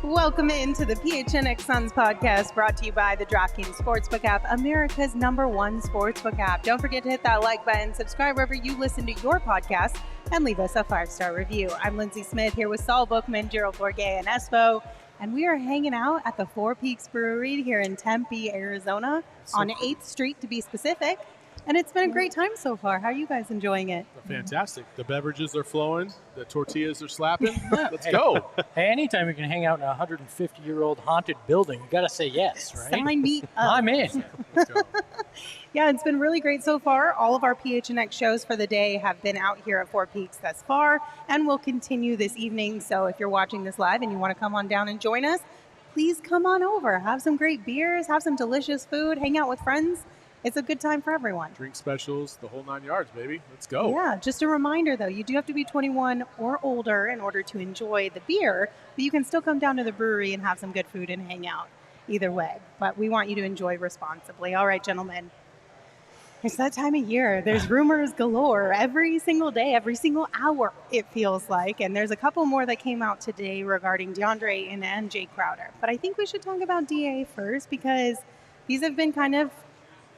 Welcome into the PHNX Suns podcast, brought to you by the DraftKings Sportsbook app, America's #1 sportsbook app. Don't forget to hit that like button, subscribe wherever you listen to your podcast, and leave us a 5-star review. I'm Lindsay Smith here with Saul Bookman, Gerald Bourget, and Espo, and we are hanging out at the Four Peaks Brewery here in Tempe, Arizona, on 8th Street to be specific. And it's been a great time so far. How are you guys enjoying it? Fantastic. The beverages are flowing. The tortillas are slapping. Let's go. Hey, anytime you can hang out in a 150-year-old haunted building, you got to say yes, right? Sign me up. I'm in. Let's go. Yeah, it's been really great so far. All of our PHNX shows for the day have been out here at Four Peaks thus far, and will continue this evening. So if you're watching this live and you want to come on down and join us, please come on over. Have some great beers, have some delicious food, hang out with friends. It's a good time for everyone. Drink specials, the whole 9 yards, baby. Let's go. Yeah, just a reminder, though, you do have to be 21 or older in order to enjoy the beer, but you can still come down to the brewery and have some good food and hang out either way. But we want you to enjoy responsibly. All right, gentlemen. It's that time of year. There's rumors galore every single day, every single hour, it feels like. And there's a couple more that came out today regarding Deandre Ayton and Jay Crowder. But I think we should talk about DA first, because these have been kind of,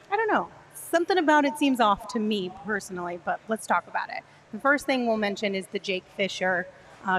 I don't know, something about it seems off to me personally, but let's talk about it. The first thing we'll mention is the Jake Fischer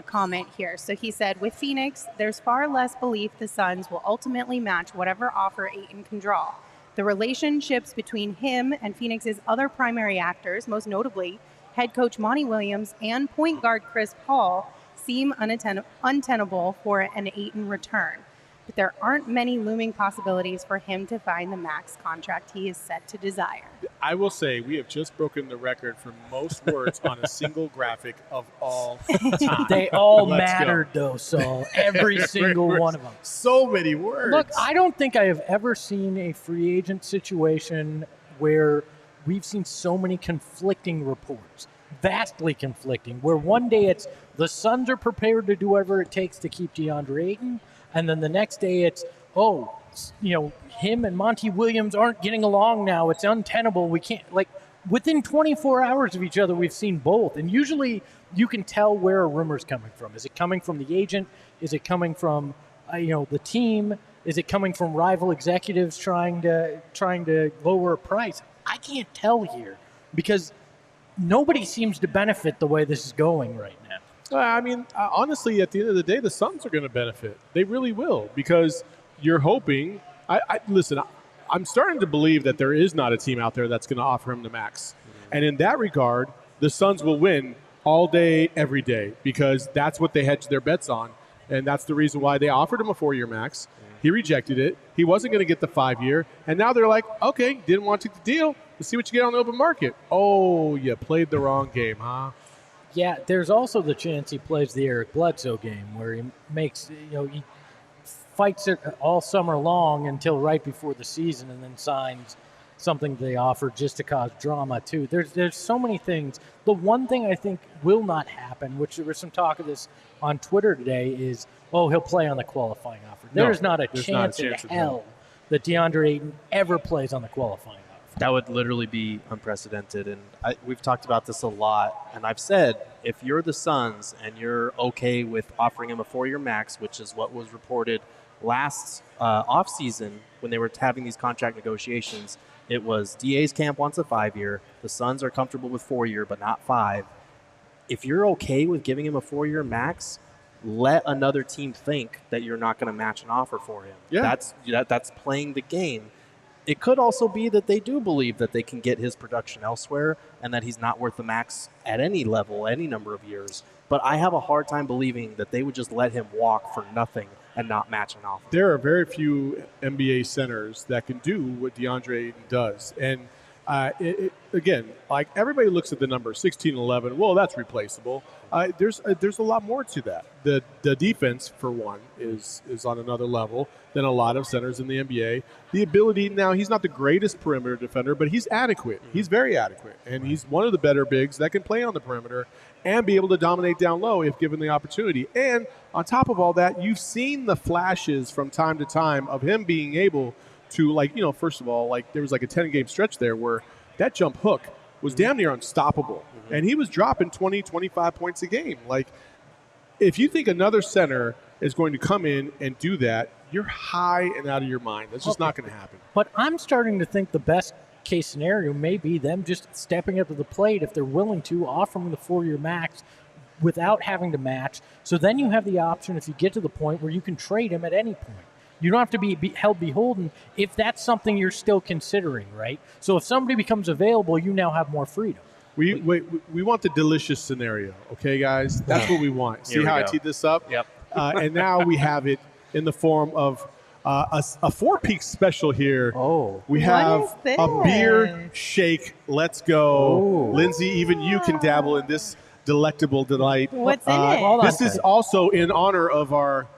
comment here. So he said, with Phoenix, there's far less belief the Suns will ultimately match whatever offer Ayton can draw. The relationships between him and Phoenix's other primary actors, most notably head coach Monty Williams and point guard Chris Paul, seem untenable for an Ayton return. But there aren't many looming possibilities for him to find the max contract he is set to desire. I will say we have just broken the record for most words on a single graphic of all time. They all mattered, though, Saul. Every single one of them. So many words. Look, I don't think I have ever seen a free agent situation where we've seen so many conflicting reports, vastly conflicting, where one day it's the Suns are prepared to do whatever it takes to keep Deandre Ayton, and then the next day it's, him and Monty Williams aren't getting along now. It's untenable. We can't, within 24 hours of each other, we've seen both. And usually you can tell where a rumor's coming from. Is it coming from the agent? Is it coming from, the team? Is it coming from rival executives trying to lower a price? I can't tell here, because nobody seems to benefit the way this is going right now. Honestly, at the end of the day, the Suns are going to benefit. They really will, because you're hoping. Listen, I'm starting to believe that there is not a team out there that's going to offer him the max. And in that regard, the Suns will win all day, every day, because that's what they hedged their bets on. And that's the reason why they offered him a 4-year max. He rejected it. He wasn't going to get the 5-year. And now they're like, okay, didn't want to take the deal. Let's see what you get on the open market. Oh, you played the wrong game, huh? Yeah, there's also the chance he plays the Eric Bledsoe game, where he makes, he fights it all summer long until right before the season, and then signs something they offer just to cause drama too. There's so many things. The one thing I think will not happen, which there was some talk of this on Twitter today, is he'll play on the qualifying offer. There's not a chance in hell that Deandre Ayton ever plays on the qualifying offer. That would literally be unprecedented, and we've talked about this a lot, and I've said, if you're the Suns and you're okay with offering him a 4-year max, which is what was reported last offseason when they were having these contract negotiations, it was DA's camp wants a 5-year, the Suns are comfortable with 4-year but not 5. If you're okay with giving him a 4-year max, let another team think that you're not going to match an offer for him. Yeah. That's playing the game. It could also be that they do believe that they can get his production elsewhere and that he's not worth the max at any level, any number of years. But I have a hard time believing that they would just let him walk for nothing and not match an offer. There are very few NBA centers that can do what Deandre Ayton does. And again, like everybody looks at the number 16 and 11. Well, that's replaceable. There's a lot more to that. The defense, for one, is on another level than a lot of centers in the NBA. The ability, now he's not the greatest perimeter defender, but he's adequate. He's very adequate, and he's one of the better bigs that can play on the perimeter and be able to dominate down low if given the opportunity. And on top of all that, you've seen the flashes from time to time of him being able to, like, you know, first of all, like there was like a 10-game stretch there where that jump hook was damn near unstoppable. And he was dropping 20, 25 points a game. Like, if you think another center is going to come in and do that, you're high and out of your mind. That's just not going to happen. But I'm starting to think the best case scenario may be them just stepping up to the plate if they're willing to, offering the 4-year max without having to match. So then you have the option if you get to the point where you can trade him at any point. You don't have to be held beholden if that's something you're still considering, right? So if somebody becomes available, you now have more freedom. We want the delicious scenario, okay, guys? That's what we want. See how I teed this up? Yep. And now we have it in the form of a Four Peaks special here. Oh. We have a beer shake. Let's go. Oh. Lindsay, even you can dabble in this delectable delight. What's in it? This is also in honor of our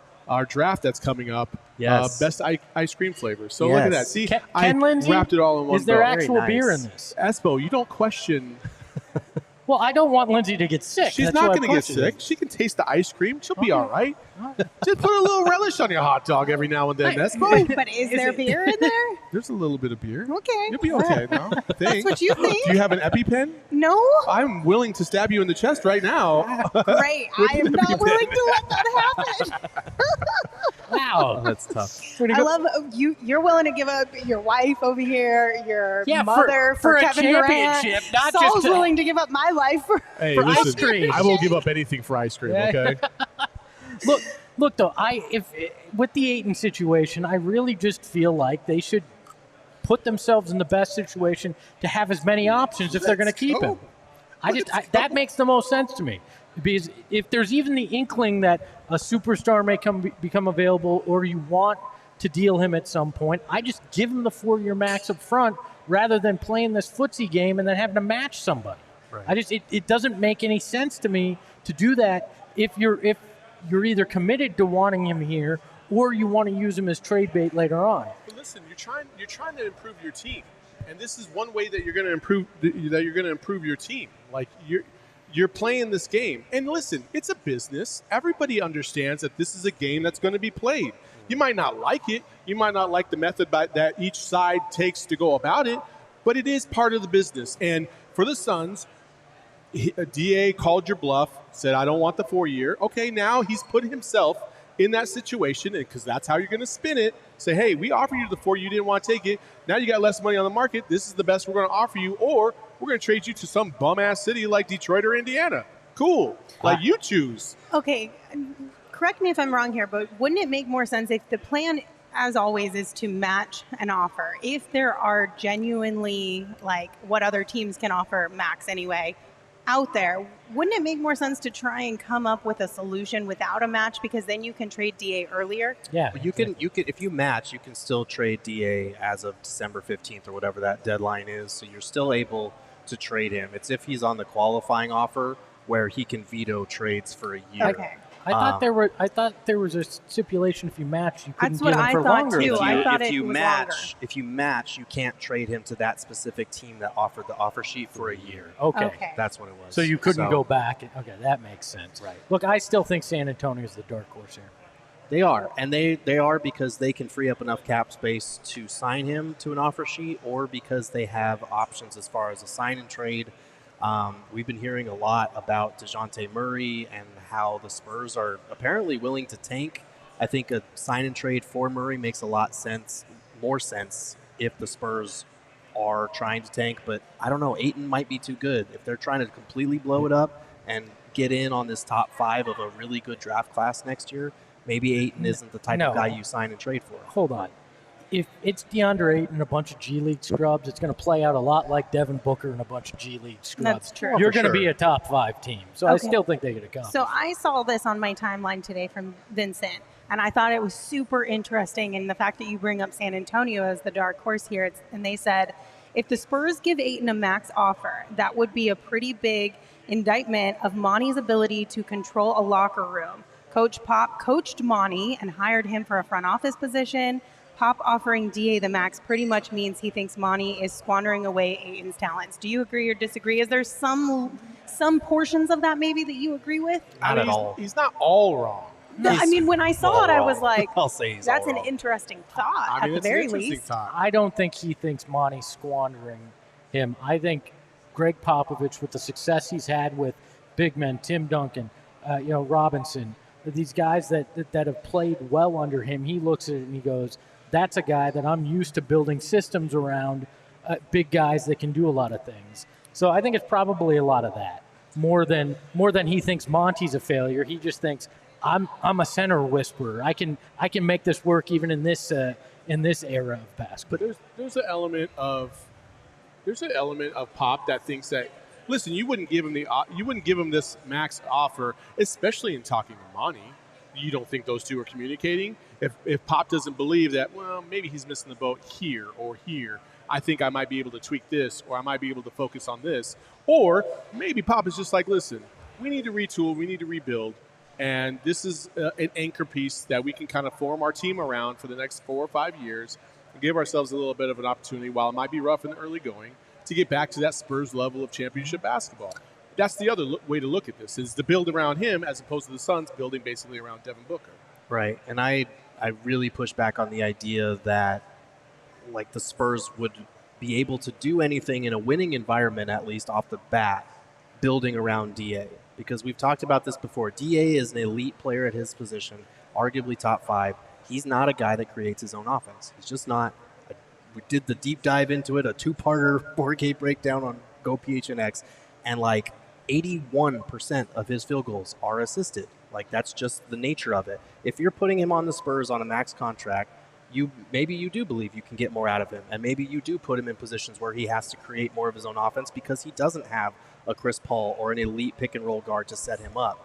draft that's coming up. Yes. Best ice cream flavors. So look at that. See, Ken Lindsay, wrapped it all in one is there bow. actual Very beer nice. in this? Espo, you don't question. Well, I don't want Lindsay to get sick. She's That's not why going to I get questioned sick. it. She can taste the ice cream. She'll be all right. Just put a little relish on your hot dog every now and then, Espo. But is there beer in there? There's a little bit of beer. Okay. You'll be okay now. I think. That's what you think? Do you have an EpiPen? No? I'm willing to stab you in the chest right now. Great. I am not willing to let that happen. Wow. That's tough. I love you're willing to give up your wife over here, your Yeah, mother for a Kevin Durant. championship, not Saul's just to- willing to give up my life for Hey, For listen, ice cream. I will give up anything for ice cream, okay? Look though, with the Ayton situation, I really just feel like they should put themselves in the best situation to have as many options if they're going to keep him. That makes the most sense to me. Because if there's even the inkling that a superstar may become available or you want to deal him at some point, I just give him the 4-year max up front rather than playing this footsie game and then having to match somebody. Right. It doesn't make any sense to me to do that if you're either committed to wanting him here or you want to use him as trade bait later on. But listen, you're trying to improve your team, and this is one way that you're going to improve your team. Like you're playing this game, and listen, it's a business. Everybody understands that this is a game that's going to be played. You might not like it. You might not like the method that each side takes to go about it, but it is part of the business. And for the Suns, DA called your bluff, said, I don't want the 4-year. Okay, now he's put himself in that situation, because that's how you're going to spin it. Say, hey, we offered you the 4, you didn't want to take it. Now you got less money on the market. This is the best we're going to offer you, or we're going to trade you to some bum-ass city like Detroit or Indiana. Cool. Like, you choose. Okay, correct me if I'm wrong here, but wouldn't it make more sense if the plan, as always, is to match an offer? If there are genuinely, like, what other teams can offer max anyway, out there, wouldn't it make more sense to try and come up with a solution without a match, because then you can trade DA earlier? Yeah. You can if you match, you can still trade DA as of December 15th or whatever that deadline is. So you're still able to trade him. It's if he's on the qualifying offer where he can veto trades for a year. Okay. I thought there was a stipulation if you match, you couldn't That's what get him I for thought, longer. too. than I that. thought if it you was match, if you match, you can't trade him to that specific team that offered the offer sheet for a year. Okay. That's what it was. So you couldn't go back. Okay, that makes sense. Right. Look, I still think San Antonio is the dark horse here. They are, and they are because they can free up enough cap space to sign him to an offer sheet, or because they have options as far as a sign and trade. We've been hearing a lot about DeJounte Murray and how the Spurs are apparently willing to tank. I think a sign and trade for Murray makes a lot more sense if the Spurs are trying to tank. But I don't know, Ayton might be too good. If they're trying to completely blow it up and get in on this top 5 of a really good draft class next year, maybe Ayton isn't the type of guy you sign and trade for. Hold on. If it's Deandre Ayton and a bunch of G League scrubs, it's going to play out a lot like Devin Booker and a bunch of G League scrubs. That's true. You're going to be a top 5 team. So I still think they get accomplished. So I saw this on my timeline today from Vincent, and I thought it was super interesting. And the fact that you bring up San Antonio as the dark horse here, and they said, if the Spurs give Ayton a max offer, that would be a pretty big indictment of Monty's ability to control a locker room. Coach Pop coached Monty and hired him for a front office position. Pop offering DA the max pretty much means he thinks Monty is squandering away Ayton's talents. Do you agree or disagree? Is there some portions of that maybe that you agree with? Not at all. He's not all wrong. I mean, when I saw it, I was like, I'll say he's that's all an wrong. interesting thought at the very least. Thought. I don't think he thinks Monty's squandering him. I think Greg Popovich, with the success he's had with big men, Tim Duncan, Robinson, these guys that have played well under him, he looks at it and he goes, that's a guy that I'm used to building systems around, big guys that can do a lot of things. So I think it's probably a lot of that. More than he thinks Monty's a failure. He just thinks I'm a center whisperer. I can make this work even in this era of basketball. But there's an element of Pop that thinks that, listen, you wouldn't give him this max offer, especially in talking to Monty. You don't think those two are communicating? If Pop doesn't believe that, well, maybe he's missing the boat here or here, I think I might be able to tweak this, or I might be able to focus on this. Or maybe Pop is just like, listen, we need to retool, we need to rebuild, and this is an anchor piece that we can kind of form our team around for the next 4 or 5 years and give ourselves a little bit of an opportunity, while it might be rough in the early going, to get back to that Spurs level of championship basketball. That's the other way to look at this, is to build around him as opposed to the Suns building basically around Devin Booker. Right, and I really push back on the idea that like the Spurs would be able to do anything in a winning environment, at least off the bat, building around DA. Because we've talked about this before. DA is an elite player at his position, arguably top 5. He's not a guy that creates his own offense. He's just not. We did the deep dive into it, a 2-parter 4K breakdown on Go PHNX, and like 81% of his field goals are assisted. Like, that's just the nature of it. If you're putting him on the Spurs on a max contract, maybe you do believe you can get more out of him, and maybe you do put him in positions where he has to create more of his own offense because he doesn't have a Chris Paul or an elite pick-and-roll guard to set him up.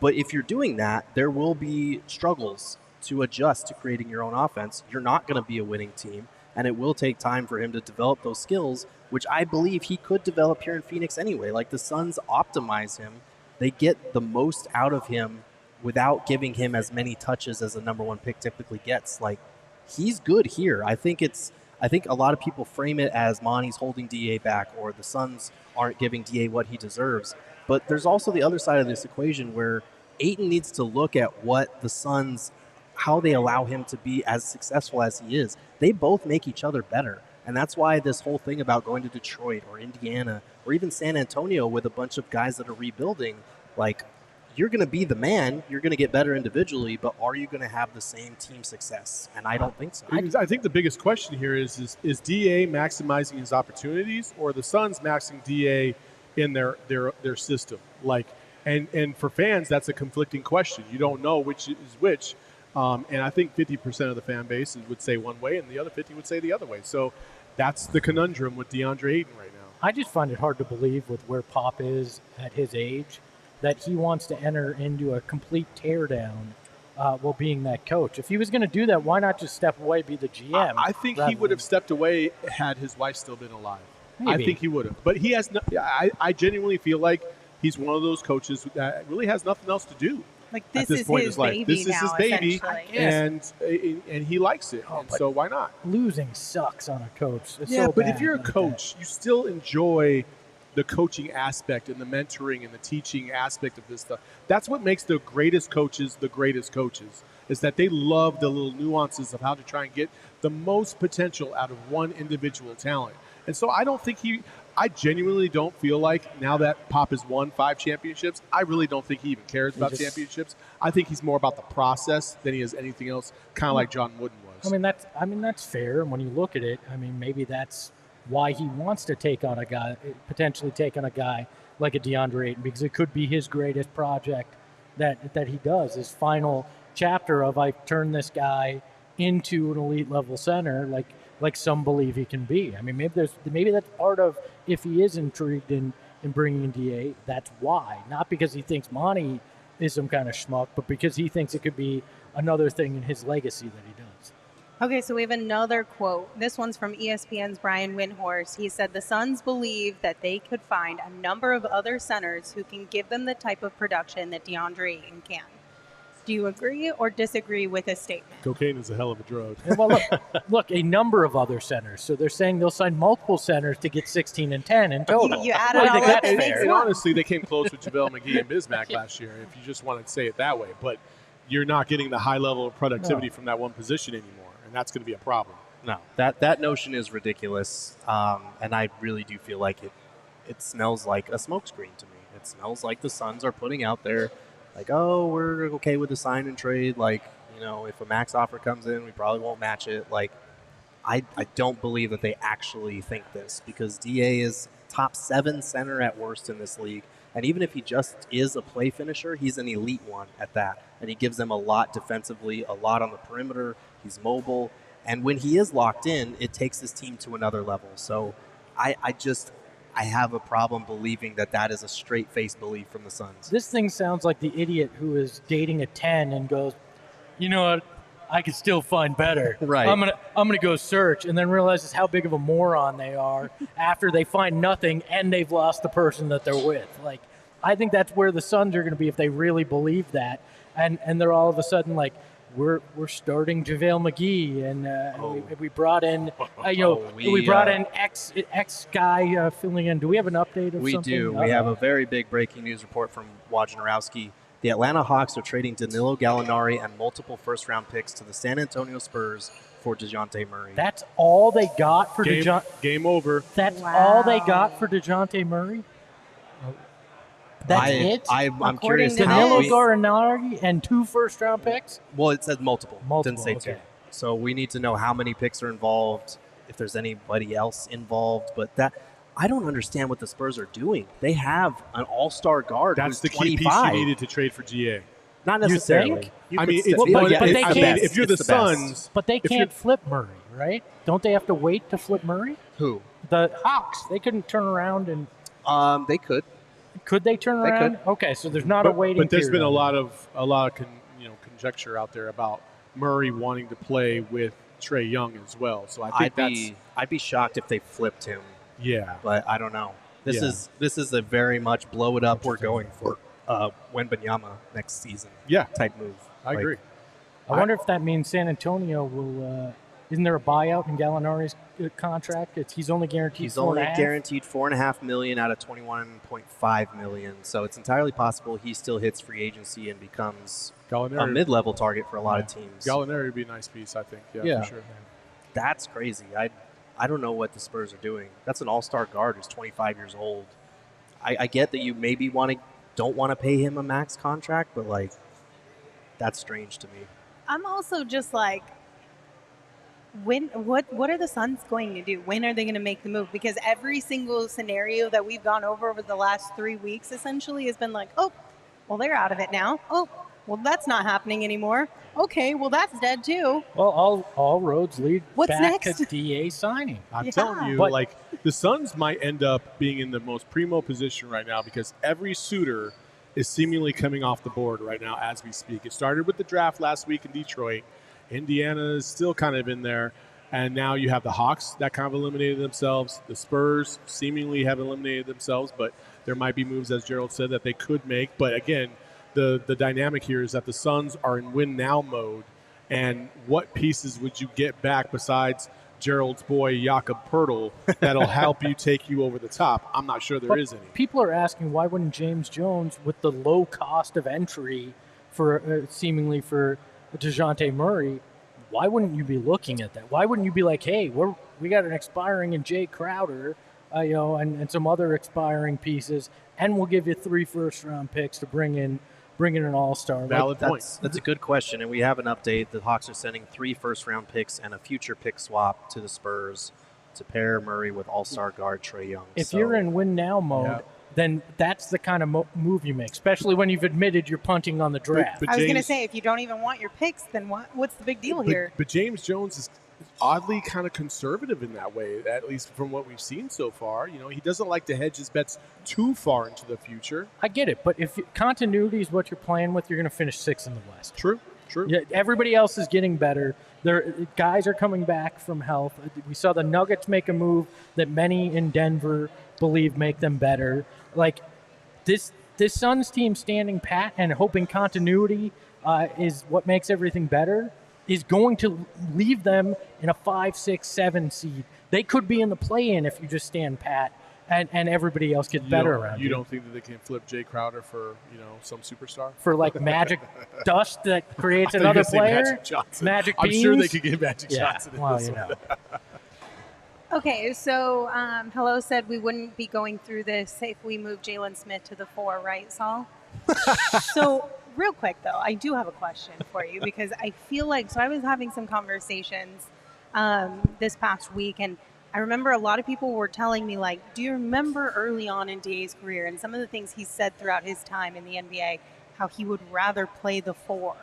But if you're doing that, there will be struggles to adjust to creating your own offense. You're not going to be a winning team, and it will take time for him to develop those skills, which I believe he could develop here in Phoenix anyway. Like, the Suns optimize him. They get the most out of him without giving him as many touches as a number 1 pick typically gets. Like, he's good here. I think a lot of people frame it as Monty's holding DA back, or the Suns aren't giving DA what he deserves. But there's also the other side of this equation where Ayton needs to look at what the Suns, how they allow him to be as successful as he is. They both make each other better. And that's why this whole thing about going to Detroit or Indiana or even San Antonio with a bunch of guys that are rebuilding, like, you're going to be the man, you're going to get better individually, but are you going to have the same team success? And I don't think so. I think the biggest question here is DA maximizing his opportunities, or the Suns maxing DA in their system? Like, and for fans, that's a conflicting question. You don't know which is which. And I think 50% of the fan base would say one way, and the other 50 would say the other way. So that's the conundrum with Deandre Ayton right now. I just find it hard to believe, with where Pop is at his age, that he wants to enter into a complete teardown while being that coach. If he was going to do that, why not just step away, be the GM? I think he would have stepped away had his wife still been alive. Maybe. I think he would have. But he has no, I genuinely feel like he's one of those coaches that really has nothing else to do. Like, this is his baby. This is his baby, and he likes it. And so why not? Losing sucks on a coach. It's Yeah, so but bad if you're a like coach, you still enjoy the coaching aspect and the mentoring and the teaching aspect of this stuff. That's what makes the greatest coaches, is that they love the little nuances of how to try and get the most potential out of one individual talent. And so I genuinely don't feel like, now that Pop has won 5 championships, I really don't think he even cares about championships. I think he's more about the process than he is anything else, kind of like John Wooden was. I mean that's fair. And when you look at it, I mean, maybe that's why he wants to potentially take on a guy like a Deandre Ayton, because it could be his greatest project that he does, his final chapter of I turned this guy into an elite level center, like some believe he can be. I mean, maybe that's part of if he is intrigued in bringing in DA. That's why, not because he thinks Monty is some kind of schmuck, but because he thinks it could be another thing in his legacy that he does. Okay, so we have another quote. This one's from ESPN's Brian Windhorst. He said the Suns believe that they could find a number of other centers who can give them the type of production that Deandre Ayton can. Do you agree or disagree with his statement? Cocaine is a hell of a drug. Well, look, a number of other centers. So they're saying they'll sign multiple centers to get 16 and 10 in total. You add it all up, it makes And one. honestly, they came close with JaVale McGee and Bismack last year, if you just want to say it that way. But you're not getting the high level of productivity from that one position anymore, and that's going to be a problem. No, that notion is ridiculous, and I really do feel like it smells like a smokescreen to me. It smells like the Suns are putting out there, like, oh, we're okay with the sign and trade. Like, you know, if a max offer comes in, we probably won't match it. Like, I don't believe that they actually think this, because DA is top 7 center at worst in this league. And even if he just is a play finisher, he's an elite one at that. And he gives them a lot defensively, a lot on the perimeter. He's mobile. And when he is locked in, it takes his team to another level. So I have a problem believing that is a straight-faced belief from the Suns. This thing sounds like the idiot who is dating a 10 and goes, you know what, I could still find better. Right. I'm gonna go search, and then realizes how big of a moron they are after they find nothing and they've lost the person that they're with. Like, I think that's where the Suns are going to be if they really believe that, and they're all of a sudden like, we're starting JaVale McGee, and we brought in we brought in X guy filling in. Do we have an update of we something? We do. We have a very big breaking news report from Wojnarowski. The Atlanta Hawks are trading Danilo Gallinari and multiple first-round picks to the San Antonio Spurs for DeJounte Murray. That's all they got for DeJounte. Game over. That's all they got for DeJounte Murray. That's it. I'm curious. Danilo Gallinari and 2 first-round picks. Well, it said multiple. Didn't say okay. 2. So we need to know how many picks are involved, if there's anybody else involved. But I don't understand what the Spurs are doing. They have an all-star guard. That's the who's key 25. piece you needed to trade for GA. Not necessarily. think? I mean, if you're the Suns, But they can't flip Murray, right? Don't they have to wait to flip Murray? Who? The Hawks. They couldn't turn around and. They could. Could they turn around? Could. Okay, so there's not a waiting. But there's period been a lot of conjecture out there about Murray wanting to play with Trae Young as well. So I think I'd be shocked if they flipped him. Yeah, but I don't know. This is a very much blow it up. We're going for Wembanyama next season. Yeah, type move. I agree. I wonder if that means San Antonio will. Isn't there a buyout in Gallinari's contract? He's only guaranteed. He's only guaranteed $4.5 million out of $21.5 million. So it's entirely possible he still hits free agency and becomes a mid-level target for a lot of teams. Gallinari would be a nice piece, I think. Yeah, for sure. That's crazy. I don't know what the Spurs are doing. That's an all-star guard who's 25 years old. I get that you maybe don't want to pay him a max contract, but like, that's strange to me. I'm also just like, what are the Suns going to do? When are they going to make the move? Because every single scenario that we've gone over the last 3 weeks essentially has been like, oh, well, they're out of it now. Oh, well, that's not happening anymore. Okay, well, that's dead too. Well, all roads lead back next? to DA signing. I'm telling you, like, the Suns might end up being in the most primo position right now because every suitor is seemingly coming off the board right now as we speak. It started with the draft last week in Detroit. Indiana is still kind of in there. And now you have the Hawks that kind of eliminated themselves. The Spurs seemingly have eliminated themselves, but there might be moves, as Gerald said, that they could make. But again, the dynamic here is that the Suns are in win-now mode. And what pieces would you get back besides Gerald's boy, Jakob Poeltl, that'll help take you over the top? I'm not sure there is any. People are asking, why wouldn't James Jones, with the low cost of entry for seemingly for DeJounte Murray, why wouldn't you be looking at that? Why wouldn't you be like, hey, we got an expiring in Jay Crowder, and some other expiring pieces, and we'll give you 3 first-round picks to bring in an all-star. Valid point. That's a good question, and we have an update. The Hawks are sending 3 first-round picks and a future pick swap to the Spurs to pair Murray with all-star guard Trae Young. If you're in win-now mode, then that's the kind of move you make, especially when you've admitted you're punting on the draft. I was going to say, if you don't even want your picks, then what's the big deal here? But James Jones is oddly kind of conservative in that way, at least from what we've seen so far. He doesn't like to hedge his bets too far into the future. I get it, but if continuity is what you're playing with, you're going to finish 6th in the West. True. Yeah, everybody else is getting better. Guys are coming back from health. We saw the Nuggets make a move that many in Denver believe make them better. Like this Suns team standing pat and hoping continuity is what makes everything better is going to leave them in a 5, 6, 7 seed. They could be in the play-in if you just stand pat and everybody else gets better around you. You don't think that they can flip Jay Crowder for, some superstar? For like magic dust that creates another player? Magic Johnson. Magic I'm beans? sure they could get Magic Johnson in well, this one. Okay, so Hello said we wouldn't be going through this if we moved Jalen Smith to the 4, right, Saul? So real quick, though, I do have a question for you because I feel like, so I was having some conversations this past week, and I remember a lot of people were telling me, like, do you remember early on in DA's career and some of the things he said throughout his time in the NBA, how he would rather play the 4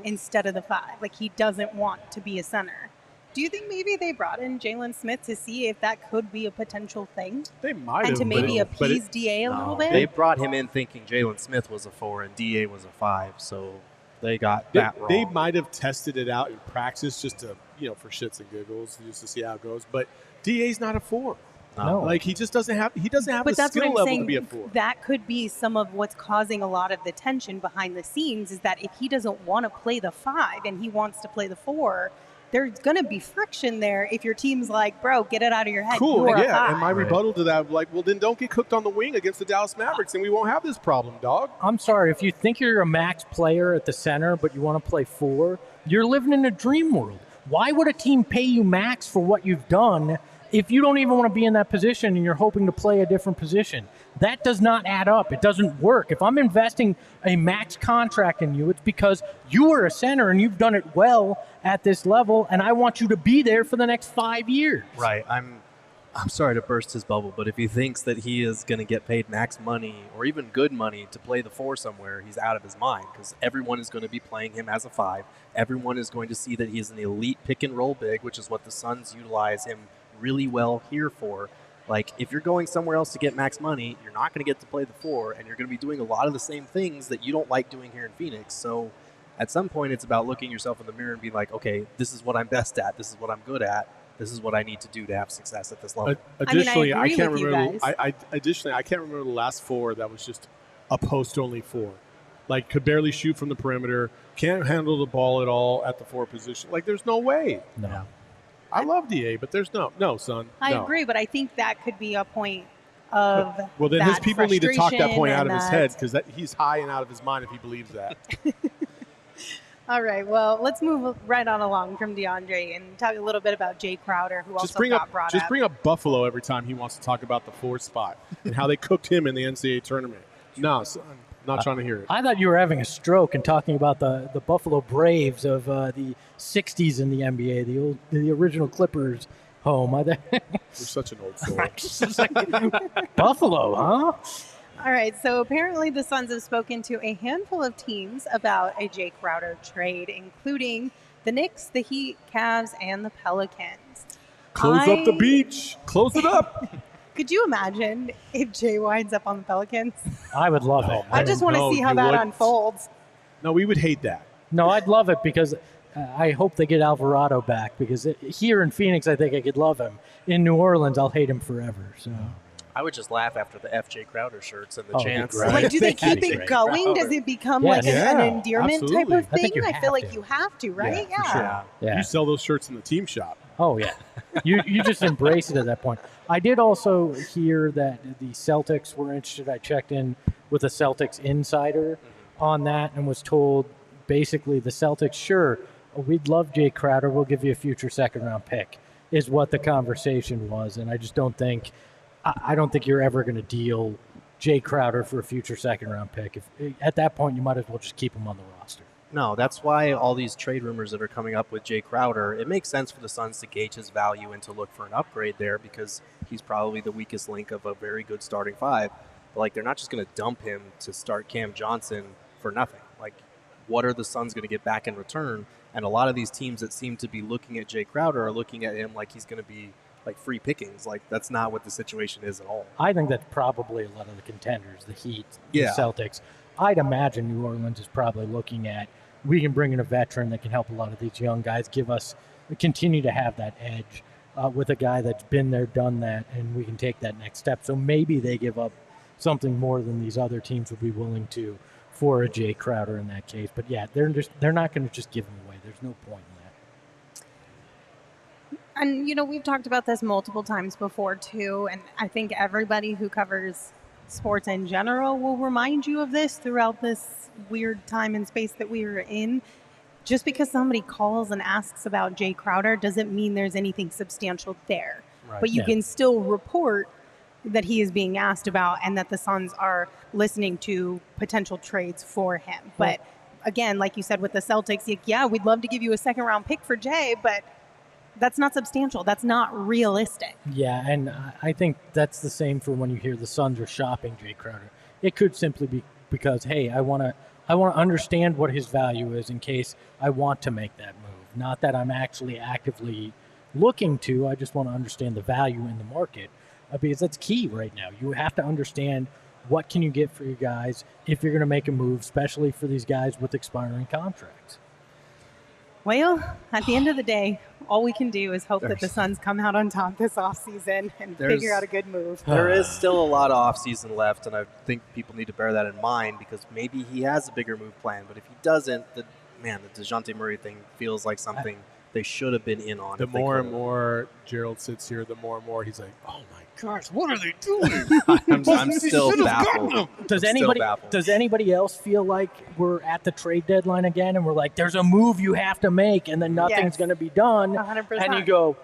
instead of the 5? Like, he doesn't want to be a center. Do you think maybe they brought in Jalen Smith to see if that could be a potential thing? They might have. And to maybe appease DA a little bit? They brought him in thinking Jalen Smith was a 4 and DA was a 5, so they got that wrong. They might have tested it out in practice just to, for shits and giggles, just to see how it goes. But DA's not a 4. No. Like, he just doesn't have But the that's skill what I'm level saying. to be a 4. That could be some of what's causing a lot of the tension behind the scenes is that if he doesn't want to play the 5 and he wants to play the 4, there's going to be friction there if your team's like, bro, get it out of your head. Cool, You're a yeah. 5. And my rebuttal to that, like, well, then don't get cooked on the wing against the Dallas Mavericks, and we won't have this problem, dog. I'm sorry. If you think you're a max player at the center, but you want to play 4, you're living in a dream world. Why would a team pay you max for what you've done if you don't even want to be in that position and you're hoping to play a different position? That does not add up. It doesn't work. If I'm investing a max contract in you, it's because you are a center and you've done it well at this level, and I want you to be there for the next 5 years. Right. I'm sorry to burst his bubble, but if he thinks that he is going to get paid max money or even good money to play the 4 somewhere, he's out of his mind because everyone is going to be playing him as a 5. Everyone is going to see that he's an elite pick and roll big, which is what the Suns utilize him really well here for. Like, if you're going somewhere else to get max money, you're not going to get to play the 4, and you're going to be doing a lot of the same things that you don't like doing here in Phoenix. So at some point, it's about looking yourself in the mirror and being like, okay, this is what I'm best at. This is what I'm good at. This is what I need to do to have success at this level. Additionally, I can't agree with remember. you guys. Additionally, I can't remember the last 4 that was just a post-only 4. Like, could barely shoot from the perimeter, can't handle the ball at all at the 4 position. Like, there's no way. No. I love DA, but there's no, son. I no. agree, but I think that could be a point of Well, then his that people need to talk that point frustration out of his and head that- because he's high and out of his mind if he believes that. All right, well, let's move right on along from DeAndre and talk a little bit about Jay Crowder, who also got brought up. Bring up Buffalo every time he wants to talk about the 4 spot and how they cooked him in the NCAA tournament. No, son, not trying to hear it. I thought you were having a stroke and talking about the Buffalo Braves of the 60s in the NBA, the original Clippers home. You're such an old soul. Buffalo, huh? All right, so apparently the Suns have spoken to a handful of teams about a Jay Crowder trade, including the Knicks, the Heat, Cavs, and the Pelicans. Close up the beach. Close it up. Could you imagine if Jay winds up on the Pelicans? I would love it. I just want to see how that unfolds. No, we would hate that. No, I'd love it because I hope they get Alvarado back because here in Phoenix, I think I could love him. In New Orleans, I'll hate him forever. So I would just laugh after the FJ Crowder shirts and the Oh, chants. right. Like, do they keep That'd be it great. going? Does it become Yes. like an Yeah, endearment type absolutely. of I think thing? you I feel have like to. you have to, right? Yeah, for sure. Yeah. yeah. You sell those shirts in the team shop. Oh, yeah. You just embrace it at that point. I did also hear that the Celtics were interested. I checked in with a Celtics insider on that and was told basically the Celtics, sure, we'd love Jay Crowder. We'll give you a future second-round pick is what the conversation was. And I just don't think I don't think you're ever going to deal Jay Crowder for a future second-round pick. At that point, you might as well just keep him on the roster. No, that's why all these trade rumors that are coming up with Jay Crowder, it makes sense for the Suns to gauge his value and to look for an upgrade there because he's probably the weakest link of a very good starting 5. But, like, they're not just going to dump him to start Cam Johnson for nothing. Like, what are the Suns going to get back in return? And a lot of these teams that seem to be looking at Jay Crowder are looking at him like he's going to be like free pickings. Like, that's not what the situation is at all. I think that's probably a lot of the contenders, the Heat, Yeah. the Celtics. I'd imagine New Orleans is probably looking at, we can bring in a veteran that can help a lot of these young guys, continue to have that edge with a guy that's been there, done that, and we can take that next step. So maybe they give up something more than these other teams would be willing to for a Jay Crowder in that case. But yeah, they're not going to just give him away. There's no point in that. And, we've talked about this multiple times before, too. And I think everybody who covers sports in general will remind you of this throughout this weird time and space that we are in. Just because somebody calls and asks about Jay Crowder doesn't mean there's anything substantial there. Right. But you can still report that he is being asked about and that the Suns are listening to potential trades for him. But again, like you said with the Celtics, we'd love to give you a second-round pick for Jay, but that's not substantial. That's not realistic. Yeah, and I think that's the same for when you hear the Suns are shopping Jay Crowder. It could simply be because, hey, I want to understand what his value is in case I want to make that move. Not that I'm actually actively looking to. I just want to understand the value in the market because that's key right now. You have to understand what can you get for your guys if you're going to make a move, especially for these guys with expiring contracts. Well, at the end of the day, all we can do is hope that the Suns come out on top this offseason and figure out a good move. There is still a lot of offseason left, and I think people need to bear that in mind because maybe he has a bigger move plan. But if he doesn't, the DeJounte Murray thing feels like something they should have been in on. The more and more Gerald sits here, the more and more he's like, oh my gosh, what are they doing? I'm still baffled. Does anybody else feel like we're at the trade deadline again and we're like, there's a move you have to make and then nothing's going to be done? 100%. And you go,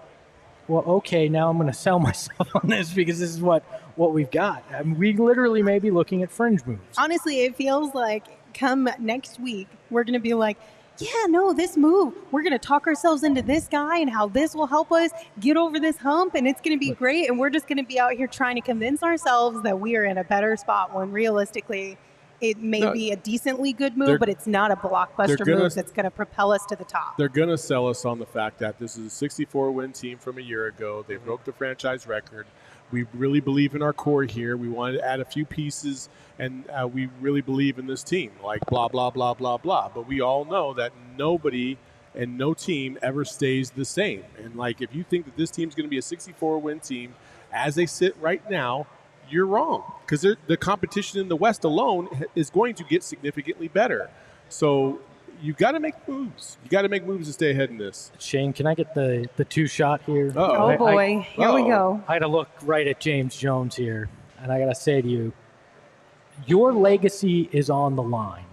well, okay, now I'm going to sell myself on this because this is what we've got. I mean, we literally may be looking at fringe moves. Honestly, it feels like come next week, we're going to be like, yeah, no, this move, we're going to talk ourselves into this guy and how this will help us get over this hump, and it's going to be great, and we're just going to be out here trying to convince ourselves that we are in a better spot when realistically it may be a decently good move, but it's not a blockbuster move that's going to propel us to the top. They're going to sell us on the fact that this is a 64-win team from a year ago. They broke the franchise record. We really believe in our core here. We want to add a few pieces, and we really believe in this team, like blah, blah, blah, blah, blah. But we all know that nobody and no team ever stays the same. And, like, if you think that this team's going to be a 64-win team as they sit right now, you're wrong because the competition in the West alone is going to get significantly better. So you got to make moves. You got to make moves to stay ahead in this. Shane, can I get the two-shot here? Oh, boy. Here we go. I had to look right at James Jones here, and I got to say to you, your legacy is on the line.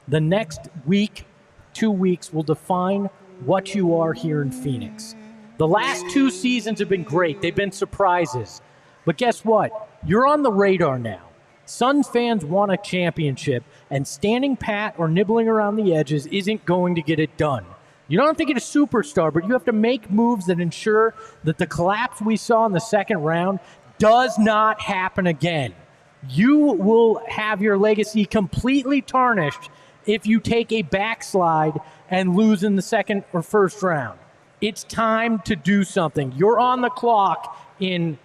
The next week, 2 weeks will define what you are here in Phoenix. The last 2 seasons have been great. They've been surprises. But guess what? You're on the radar now. Suns fans want a championship, and standing pat or nibbling around the edges isn't going to get it done. You don't have to get a superstar, but you have to make moves that ensure that the collapse we saw in the second round does not happen again. You will have your legacy completely tarnished if you take a backslide and lose in the second or first round. It's time to do something. You're on the clock in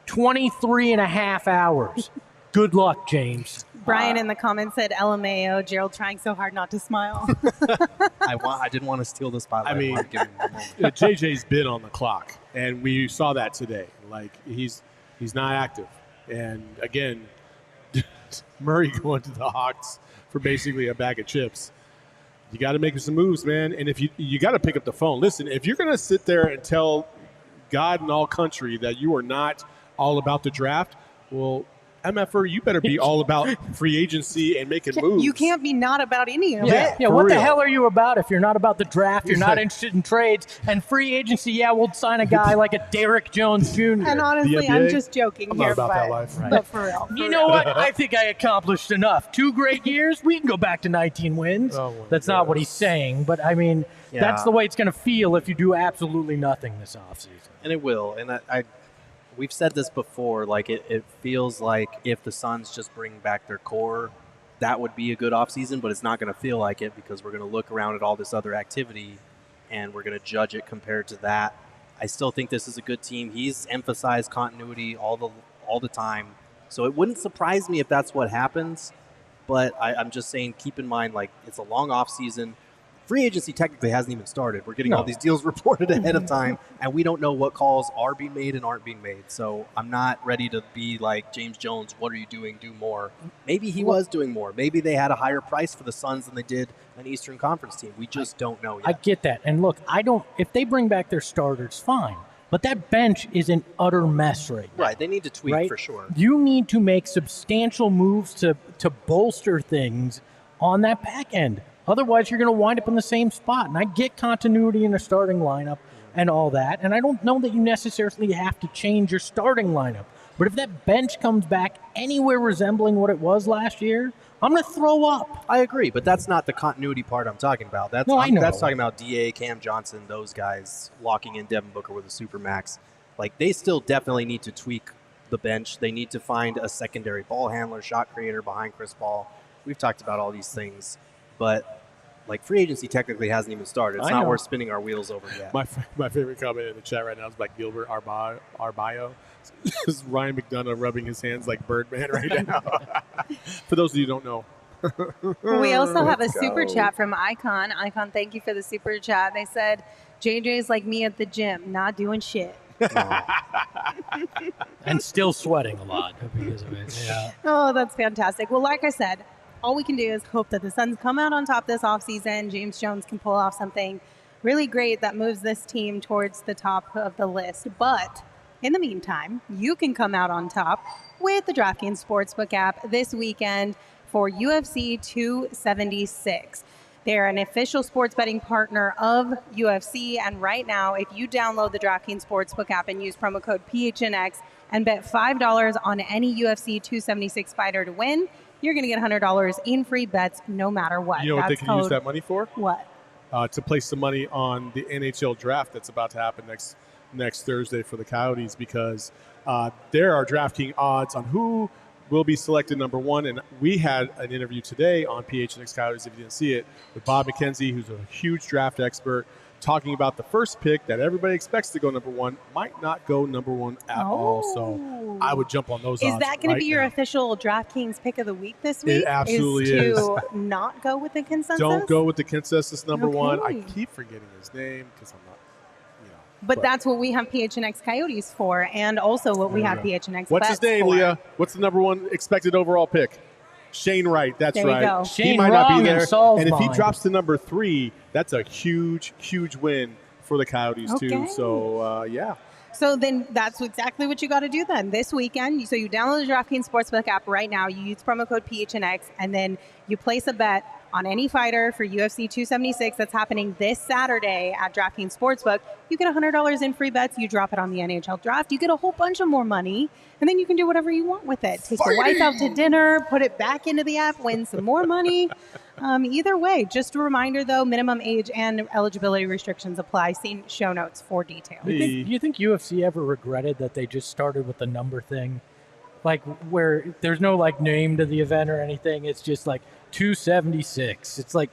23 and a half hours. Good luck, James. Brian in the comments said LMAO, Gerald trying so hard not to smile. I didn't want to steal the spotlight. I mean, JJ's been on the clock, and we saw that today. Like, he's not active. And, again, Murray going to the Hawks for basically a bag of chips. You got to make some moves, man. And if you got to pick up the phone. Listen, if you're going to sit there and tell God and all country that you are not all about the draft, well, MFR, you better be all about free agency and making moves. You can't be not about any of it. Yeah, what the hell are you about if you're not about the draft, you're not interested in trades, and free agency, we'll sign a guy like a Derrick Jones Jr. And honestly, I'm just joking here, not about that life. But for real. You know what? I think I accomplished enough. 2 great years, we can go back to 19 wins. That's not what he's saying, but I mean, that's the way it's going to feel if you do absolutely nothing this offseason. And it will. And we've said this before. Like it feels like if the Suns just bring back their core, that would be a good offseason, but it's not going to feel like it because we're going to look around at all this other activity and we're going to judge it compared to that. I still think this is a good team. He's emphasized continuity all the time. So it wouldn't surprise me if that's what happens. But I'm just saying, keep in mind, like, it's a long off season. Free agency technically hasn't even started. We're getting all these deals reported ahead of time, and we don't know what calls are being made and aren't being made. So I'm not ready to be like James Jones, what are you doing? Do more. Maybe he was doing more. Maybe they had a higher price for the Suns than they did an Eastern Conference team. We just don't know yet. I get that. And look, if they bring back their starters, fine. But that bench is an utter mess right now. Right, they need to tweak for sure. You need to make substantial moves to bolster things on that back end. Otherwise, you're going to wind up in the same spot. And I get continuity in the starting lineup and all that. And I don't know that you necessarily have to change your starting lineup. But if that bench comes back anywhere resembling what it was last year, I'm going to throw up. I agree, but that's not the continuity part I'm talking about. I know. That's talking about DA, Cam Johnson, those guys locking in Devin Booker with a supermax. Like, they still definitely need to tweak the bench. They need to find a secondary ball handler, shot creator behind Chris Paul. We've talked about all these things, but like, free agency technically hasn't even started. It's not worth spinning our wheels over yet. My favorite comment in the chat right now is by Gilbert Arbayo. Is Ryan McDonough rubbing his hands like Birdman right now? For those of you who don't know. We also have a super chat from Icon. Icon, thank you for the super chat. They said, JJ's like me at the gym, not doing shit. And still sweating a lot because of it. Yeah. Oh, that's fantastic. Well, like I said, all we can do is hope that the Suns come out on top this offseason. James Jones can pull off something really great that moves this team towards the top of the list. But in the meantime, you can come out on top with the DraftKings Sportsbook app this weekend for UFC 276. They're an official sports betting partner of UFC, and right now, if you download the DraftKings Sportsbook app and use promo code PHNX and bet $5 on any UFC 276 fighter to win, you're going to get $100 in free bets no matter what. You know what they can use that money for? What? To place some money on the NHL draft that's about to happen next Thursday for the Coyotes, because there are DraftKings odds on who will be selected number one. And we had an interview today on PHNX Coyotes, if you didn't see it, with Bob McKenzie, who's a huge draft expert, talking about the first pick that everybody expects to go number one might not go number one at all. So I would jump on those odds. Is that going to be your now. official DraftKings pick of the week this week? It absolutely is. To not go with the consensus? Don't go with the consensus number one. I Okay. keep forgetting his name because I'm not, But that's what we have PHNX Coyotes for, and also what we have PHNX What's Bets his name, for. Leah? What's the number one expected overall pick? Shane Wright. That's There you right. go. He Shane might not be wrong there. and Saul's And if he mine. drops to number 3, that's a huge, huge win for the Coyotes too. Okay. So yeah. So then that's exactly what you got to do then this weekend. So you download the DraftKings Sportsbook app right now. You use promo code PHNX, and then you place a bet on any fighter for UFC 276 that's happening this Saturday at DraftKings Sportsbook. You get $100 in free bets. You drop it on the NHL draft. You get a whole bunch of more money, and then you can do whatever you want with it. Take your wife out to dinner, put it back into the app, win some more money. Either way, just a reminder though, minimum age and eligibility restrictions apply. See show notes for details. Do you think UFC ever regretted that they just started with the number thing? Like, where there's no like name to the event or anything. It's just like 276. It's like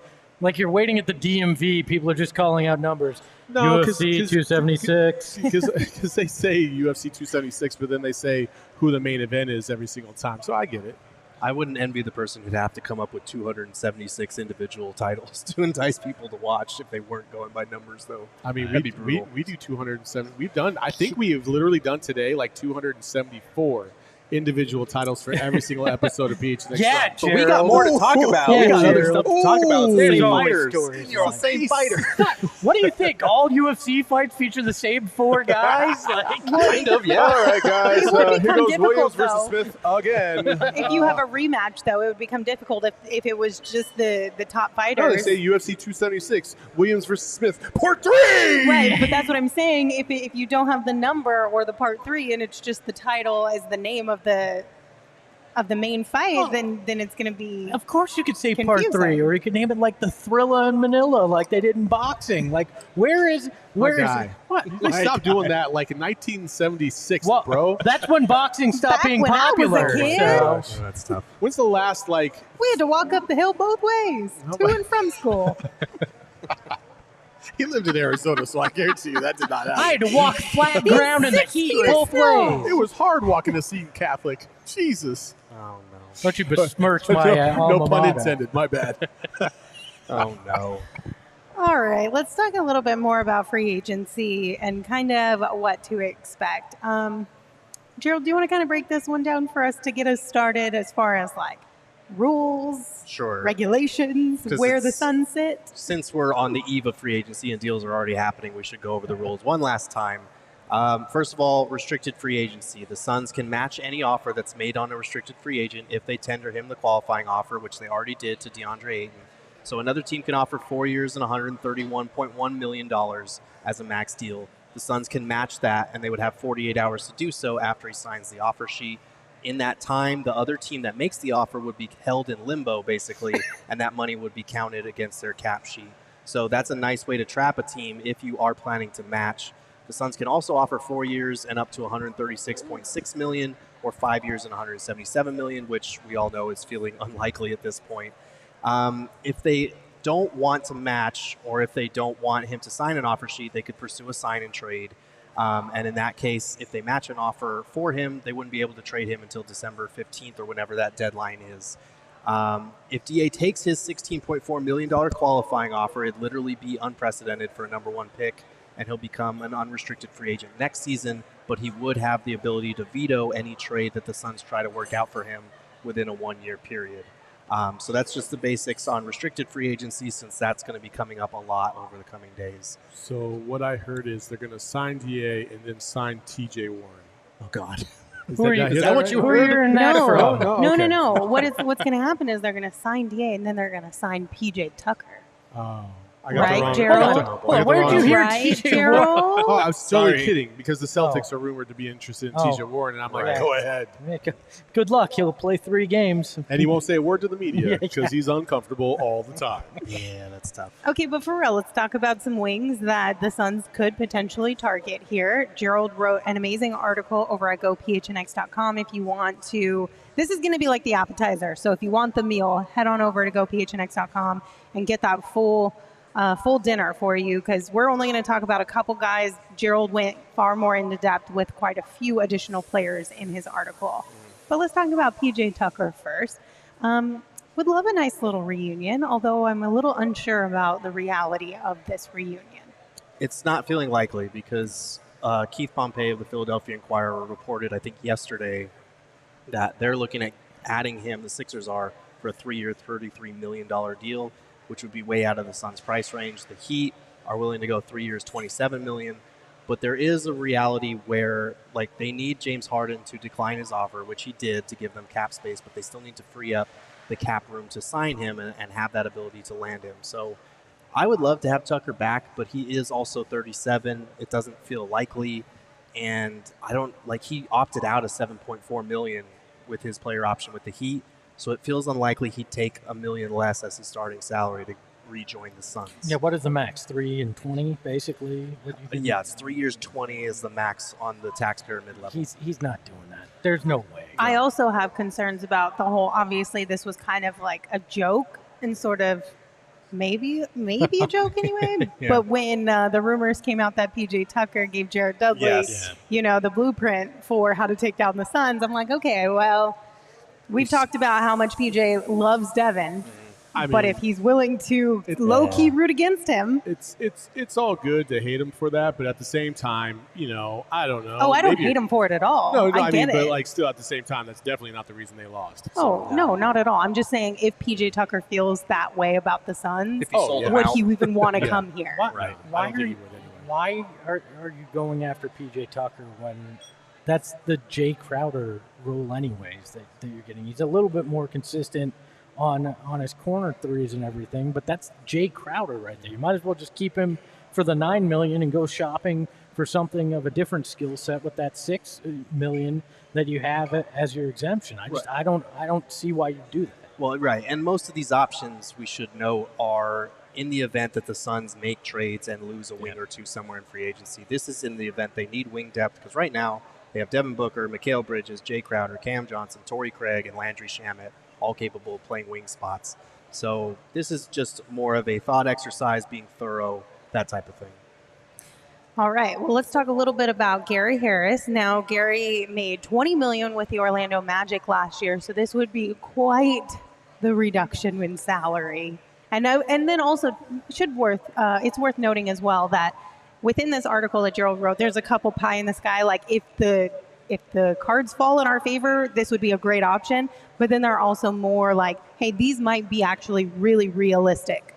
you're waiting at the DMV. People are just calling out numbers. No, UFC 276. Because they say UFC 276, but then they say who the main event is every single time. So I get it. I wouldn't envy the person who'd have to come up with 276 individual titles to entice people to watch if they weren't going by numbers, though. I mean, That'd be brutal. we do 207. We've done. I think we have literally done today like 274 individual titles for every single episode of PHNX. Yeah, But we got more to talk about. Yeah, We got other Gerald. stuff to talk about. There's Same always fighters. stories. You're the same fighter. What do you think? All UFC fights feature the same 4 guys? Like, Kind of, yeah. All right, guys. It would Here become goes difficult, Williams versus though. Smith again. If you have a rematch, though, it would become difficult if it was just the top No, they fighters. say UFC 276, Williams versus Smith, part 3. Right, but that's what I'm saying. If you don't have the number or the part 3, and it's just the title as the name of the of the main fight, then it's going to be. Of course, you could say confusing. part 3, or you could name it like the Thrilla in Manila, like they did in boxing. Like, where is guy. what? They stopped doing that like in 1976, Well, bro. that's when boxing stopped Back being when I was a popular. kid. So, Oh, that's tough. When's the last like? We had to walk up the hill both ways, to and from school. He lived in Arizona, so I guarantee you that did not happen. I had to walk flat ground in the heat both No. ways. It was hard walking to Seton Catholic. Jesus. Oh no. Don't you besmirch my alma no pun mater. intended. My bad. Oh no. All right, let's talk a little bit more about free agency and kind of what to expect. Gerald, do you want to kind of break this one down for us to get us started as far as like rules, Sure. regulations, 'Cause where the it's- sun sits? Since we're on the eve of free agency and deals are already happening, we should go over the rules one last time. First of all, restricted free agency. The Suns can match any offer that's made on a restricted free agent if they tender him the qualifying offer, which they already did to Deandre Ayton. So another team can offer 4 years and $131.1 million as a max deal. The Suns can match that, and they would have 48 hours to do so after he signs the offer sheet. In that time, the other team that makes the offer would be held in limbo, basically, and that money would be counted against their cap sheet. So that's a nice way to trap a team if you are planning to match. The Suns can also offer 4 years and up to $136.6 million, or 5 years and $177 million, which we all know is feeling unlikely at this point. If they don't want to match, or if they don't want him to sign an offer sheet, they could pursue a sign and trade. And in that case, if they match an offer for him, they wouldn't be able to trade him until December 15th or whenever that deadline is. If DA takes his $16.4 million qualifying offer, it'd literally be unprecedented for a number 1 pick, and he'll become an unrestricted free agent next season, but he would have the ability to veto any trade that the Suns try to work out for him within a 1-year period. So that's just the basics on restricted free agency, since that's going to be coming up a lot over the coming days. So what I heard is they're going to sign DA and then sign TJ Warren. Oh, God. Is Who are you- is is that what you right? heard? Where you're in that from? No. okay. What's going to happen is they're going to sign DA and then they're going to sign PJ Tucker. Oh, I Right, the wrong, Gerald? I got the- I Well, got the where did wrong you one. hear Right, TJ Gerald? Oh, I was totally Sorry. kidding because the Celtics Oh. are rumored to be interested in Oh. TJ Warren, and I'm like, Right. go ahead. Yeah, good luck. He'll play 3 games. And he won't say a word to the media Yeah, because he's uncomfortable all the time. Yeah, that's tough. Okay, but for real, let's talk about some wings that the Suns could potentially target here. Gerald wrote an amazing article over at gophnx.com if you want to. This is going to be like the appetizer. So if you want the meal, head on over to gophnx.com and get that full dinner for you, because we're only going to talk about a couple guys. Gerald went far more into depth with quite a few additional players in his article. But let's talk about PJ Tucker first. Would love a nice little reunion, although I'm a little unsure about the reality of this reunion. It's not feeling likely because Keith Pompey of the Philadelphia Inquirer reported, I think yesterday, that they're looking at adding him, the Sixers are, for a 3-year, $33 million deal, which would be way out of the Suns' price range. The Heat are willing to go 3 years, $27 million. But there is a reality where, like, they need James Harden to decline his offer, which he did, to give them cap space, but they still need to free up the cap room to sign him and have that ability to land him. So I would love to have Tucker back, but he is also 37. It doesn't feel likely. And I don't, like, he opted out of $7.4 million with his player option with the Heat. So it feels unlikely he'd take $1 million less as his starting salary to rejoin the Suns. Yeah, what is the max? 3 and 20, basically? What do you think? Yeah, it's 3 years, 20 is the max on the tax pyramid level. He's not doing that. There's no way. I also have concerns about the whole, obviously this was kind of like a joke and sort of maybe a joke anyway. Yeah. But when the rumors came out that PJ Tucker gave Jared Dudley, Yes. the blueprint for how to take down the Suns, I'm like, okay, well, we've talked about how much PJ loves Devin. But if he's willing to low-key root against him. It's all good to hate him for that, but at the same time, I don't know. Oh, I don't hate him for it at all. No, I get mean, it. but like still at the same time, that's definitely not the reason they lost. Oh, no, not at all. I'm just saying if PJ Tucker feels that way about the Suns, If he sold them would out. he even want to come here? Why, Right. Why, I don't are think you, he would anyway. why are you going after PJ Tucker when that's the Jay Crowder rule anyways that you're getting? He's a little bit more consistent on his corner threes and everything, but that's Jay Crowder right there. You might as well just keep him for the $9 million and go shopping for something of a different skill set with that $6 million that you have as your exemption. I don't see why you do that. Well, right, and most of these options we should know are in the event that the Suns make trades and lose a wing or two somewhere in free agency. This is in the event they need wing depth, because right now they have Devin Booker, Mikal Bridges, Jay Crowder, Cam Johnson, Torrey Craig, and Landry Shamet, all capable of playing wing spots. So this is just more of a thought exercise, being thorough, that type of thing. All right. Well, let's talk a little bit about Gary Harris. Now, Gary made $20 million with the Orlando Magic last year, so this would be quite the reduction in salary. And then also it's worth noting as well that within this article that Gerald wrote, there's a couple pie in the sky. Like if the cards fall in our favor, this would be a great option. But then there are also more like, hey, these might be actually really realistic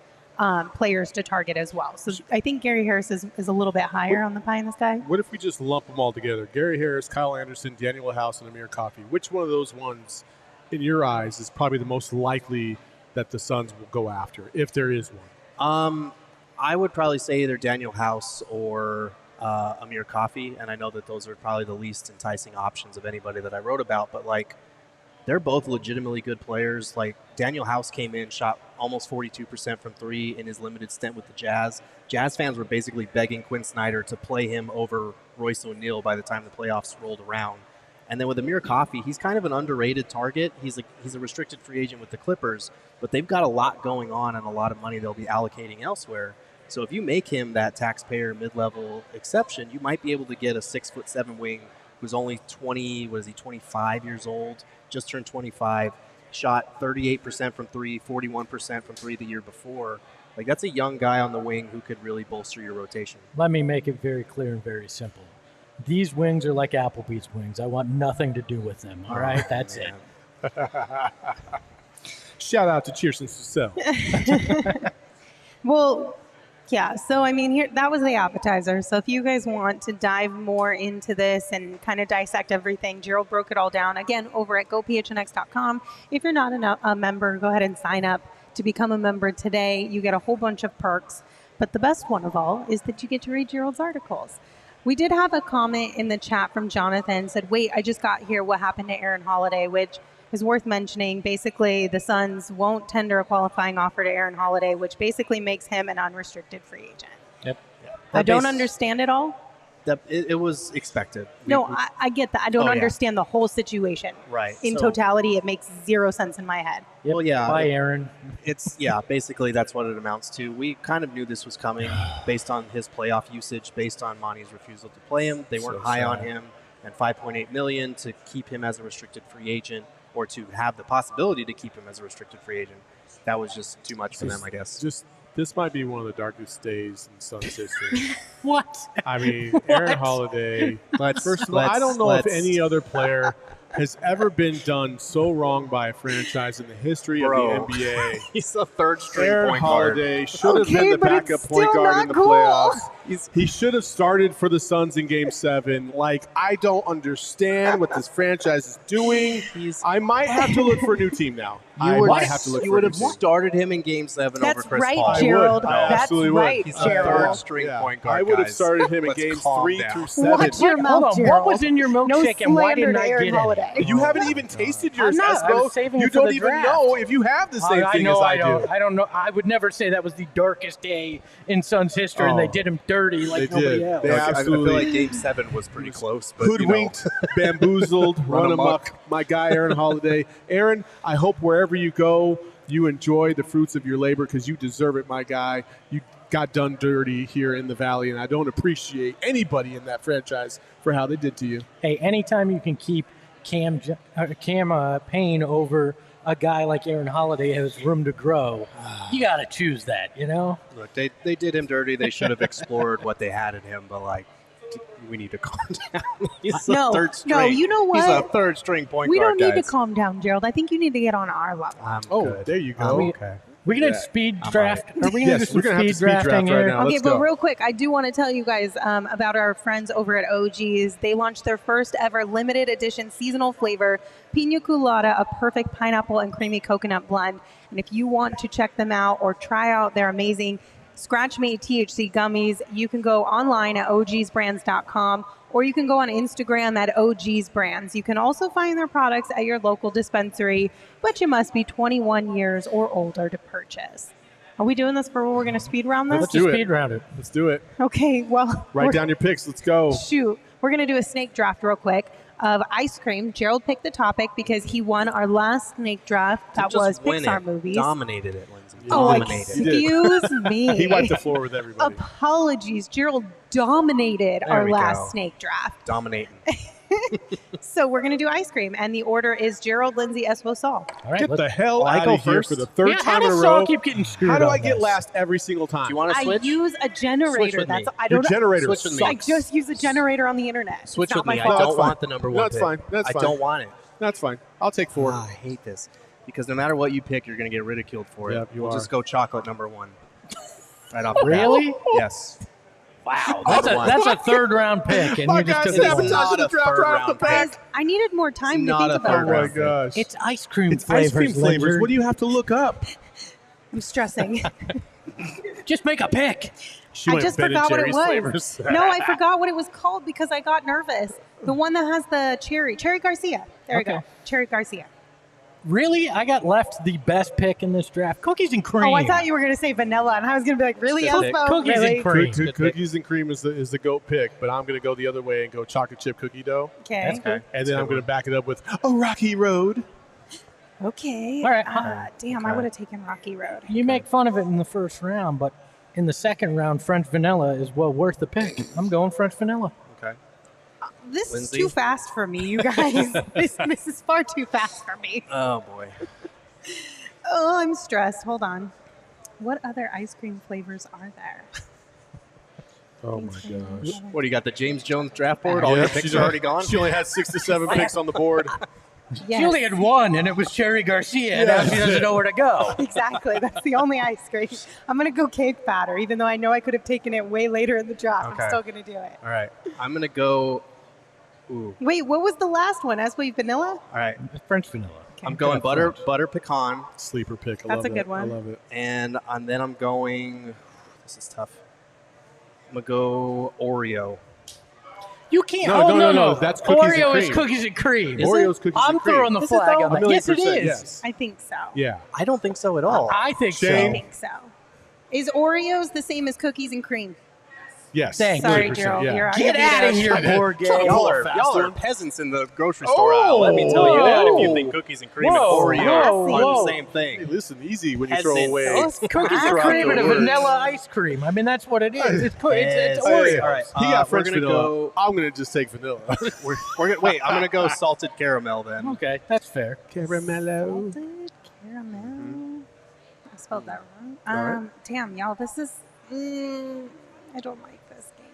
players to target as well. So I think Gary Harris is a little bit higher on the pie in the sky. What if we just lump them all together? Gary Harris, Kyle Anderson, Daniel House, and Amir Coffey. Which one of those ones, in your eyes, is probably the most likely that the Suns will go after, if there is one? I would probably say either Daniel House or Amir Coffey, and I know that those are probably the least enticing options of anybody that I wrote about, but like they're both legitimately good players. Like Daniel House came in, shot almost 42% from three in his limited stint with the Jazz. Jazz fans were basically begging Quinn Snyder to play him over Royce O'Neal by the time the playoffs rolled around. And then with Amir Coffey, he's kind of an underrated target. He's a restricted free agent with the Clippers, but they've got a lot going on and a lot of money they'll be allocating elsewhere. So if you make him that taxpayer mid-level exception, you might be able to get a 6'7" wing who's only 25 years old, just turned 25, shot 38% from three, 41% from three the year before. Like that's a young guy on the wing who could really bolster your rotation. Let me make it very clear and very simple. These wings are like Applebee's wings. I want nothing to do with them. All right, that's it. Shout out to Cheers and Cecile. Well, yeah. So, I mean, that was the appetizer. So if you guys want to dive more into this and kind of dissect everything, Gerald broke it all down, again, over at gophnx.com. If you're not a member, go ahead and sign up to become a member today. You get a whole bunch of perks. But the best one of all is that you get to read Gerald's articles. We did have a comment in the chat from Jonathan, said, wait, I just got here. What happened to Aaron Holiday? Which is worth mentioning. Basically, the Suns won't tender a qualifying offer to Aaron Holiday, which basically makes him an unrestricted free agent. Yep. I don't understand it all. It was expected. I get that. I don't understand the whole situation. Right. In totality, it makes zero sense in my head. Yep. Well, yeah. Bye, Aaron. Basically that's what it amounts to. We kind of knew this was coming based on his playoff usage, based on Monty's refusal to play him. They weren't high on him, and $5.8 million to keep him as a restricted free agent, or to have the possibility to keep him as a restricted free agent. That was just too much for them, I guess. This might be one of the darkest days in Suns history. What? I mean, Aaron Holiday. First of all, I don't know if any other player has ever been done so wrong by a franchise in the history of the NBA. He's a third-string Aaron point guard. Holiday should have been the backup point guard in the playoffs. He should have started for the Suns in Game 7. Like, I don't understand what this franchise is doing. I might have to look for a new team now. You would have started him in Game 7 over Chris right, Paul. Gerald. That's right, He's Gerald. a third-string point guard, I would have guys. started him in Let's Games calm 3 down. through 7. Watch your mouth, Hold on. Gerald. What was in your milkshake and why didn't I get it? You haven't even tasted yours, I'm not. I was Espo. saving You it for don't the even draft. know if you have the same thing as I do. I don't know. I would never say that was the darkest day in Suns history, and they did him dirty like They nobody did. else. They I feel absolutely like Game 7 was pretty close. But, hoodwinked, bamboozled, run amok. My guy, Aaron Holiday. Aaron, I hope wherever you go, you enjoy the fruits of your labor, because you deserve it, my guy. You got done dirty here in the Valley, and I don't appreciate anybody in that franchise for how they did to you. Hey, anytime you can keep Cam Payne over a guy like Aaron Holiday who has room to grow, you got to choose that, you know? Look, they did him dirty. They should have explored what they had in him, but, like, we need to calm down. He's a third string. No, you know what? He's a third-string point We guard, don't need guys. to calm down, Gerald. I think you need to get on our level. I'm Oh, good. there you go. Okay. We're going to speed draft. Are we going to Yes, do some we're gonna have to speed speed draft drafting right here? now. Okay, Let's but go. real quick, I do want to tell you guys about our friends over at OG's. They launched their first ever limited edition seasonal flavor, Pina Colada, a perfect pineapple and creamy coconut blend. And if you want to check them out or try out their amazing Scratch Made THC gummies. You can go online at ogsbrands.com, or you can go on Instagram at ogsbrands. You can also find their products at your local dispensary, but you must be 21 years or older to purchase. Are we doing this for we're going to speed round this? Let's do it. speed round it. Let's do it. Okay, well. Write down your picks. Let's go. Shoot. We're going to do a snake draft real quick of ice cream. Gerald picked the topic because he won our last snake draft. That was Pixar movies. Dominated it, Lindsay. Oh, Dominated. excuse me. He wiped the floor with everybody. Apologies. Gerald dominated There our we last go. snake draft. Dominating. So we're going to do ice cream, and the order is Gerald, Lindsay, Espo, Saul. All right, Get the hell I out go of here first? for the third how time in a does Saul row. keep getting screwed How do on I get this? last every single time? Do you want to I switch? use a generator. with That's me. I Your don't. generator Switch with me. I sucks. just use a generator on the internet. Switch it's not with me. my I fault. don't That's fine. want the number No, one that's pick. fine. That's I fine. don't want it. That's fine. I'll take 4. I hate this because no matter what you pick, you're going to get ridiculed for it. Yep, you we'll are. just go chocolate number 1. Right off the bat. Really? Yes. Wow, that's a third round pick, and My you just God, took It's it. sabotage not the a draft third right off the round bat. Guys, I needed more time to Not think a about third Oh my round pick. gosh. It's ice cream It's flavors. ice cream flavors. Lizard. What do you have to look up? I'm stressing. Just make a pick. She I went just Ben and forgot what it Jerry's was. flavors. No, I forgot what it was called because I got nervous. The one that has the cherry Garcia. There we Okay. go. Cherry Garcia. Really? I got left the best pick in this draft. Cookies and cream. Oh, I thought you were going to say vanilla, and I was going to be like, really, Good pick. Espo? Cookies and Really? cream. Coo- Good Cookies and cream is the goat pick, but I'm going to go the other way and go chocolate chip cookie dough. Okay. That's good. And then I'm going to back it up with a Rocky Road. Okay. All right. Damn, I would have taken Rocky Road. You make fun of it in the first round, but in the second round, French vanilla is well worth the pick. I'm going French vanilla. Okay. This Lindsay? is too fast for me, you guys. this is far too fast for me. Oh, boy. Oh, I'm stressed. Hold on. What other ice cream flavors are there? Oh my gosh. What, do you got the James Jones draft board? All your picks she's are already gone? She only had 6 to 7 picks on the board. Yes. She only had one, and it was Cherry Garcia. And now she doesn't know where to go. Exactly. That's the only ice cream. I'm going to go cake batter, even though I know I could have taken it way later in the draft. Okay. I'm still going to do it. All right. I'm going to go. Ooh. Wait, what was the last one? Ashley vanilla? All right. French vanilla. I'm going butter pecan, Sleeper pick. I That's love a good it. one. I love it. and then I'm going. This is tough. I'm going to go Oreo. You can't. No. That's cookies and Oreo is cream. cookies and cream. Oreo's cookies I'm and cream. throwing the This is flag all- on that. A million Yes, it percent, is. yes. I think so. Yeah. I don't think so at all. I think Shane? I think so. Is Oreos the same as cookies and cream? Yes. Thank Sorry, 100%, Gerald. yeah. You're out. Get out of here, board game. Y'all are peasants in the grocery store aisle. Let me tell you that. If you think cookies and cream Whoa, and Oreo whoa. are the same Hey, thing. listen, easy when you throw Peasants. away. Those Cookies and classic cream and a words. vanilla ice cream. I mean, that's what it is. It's Yes. Oreo. All right. He got We're French gonna vanilla. go. I'm going to just take vanilla. We're gonna wait. I'm gonna go salted caramel then. Okay, that's fair. Caramello. Salted caramel. I spelled that wrong. All right. Damn, y'all, this is. I don't like this game.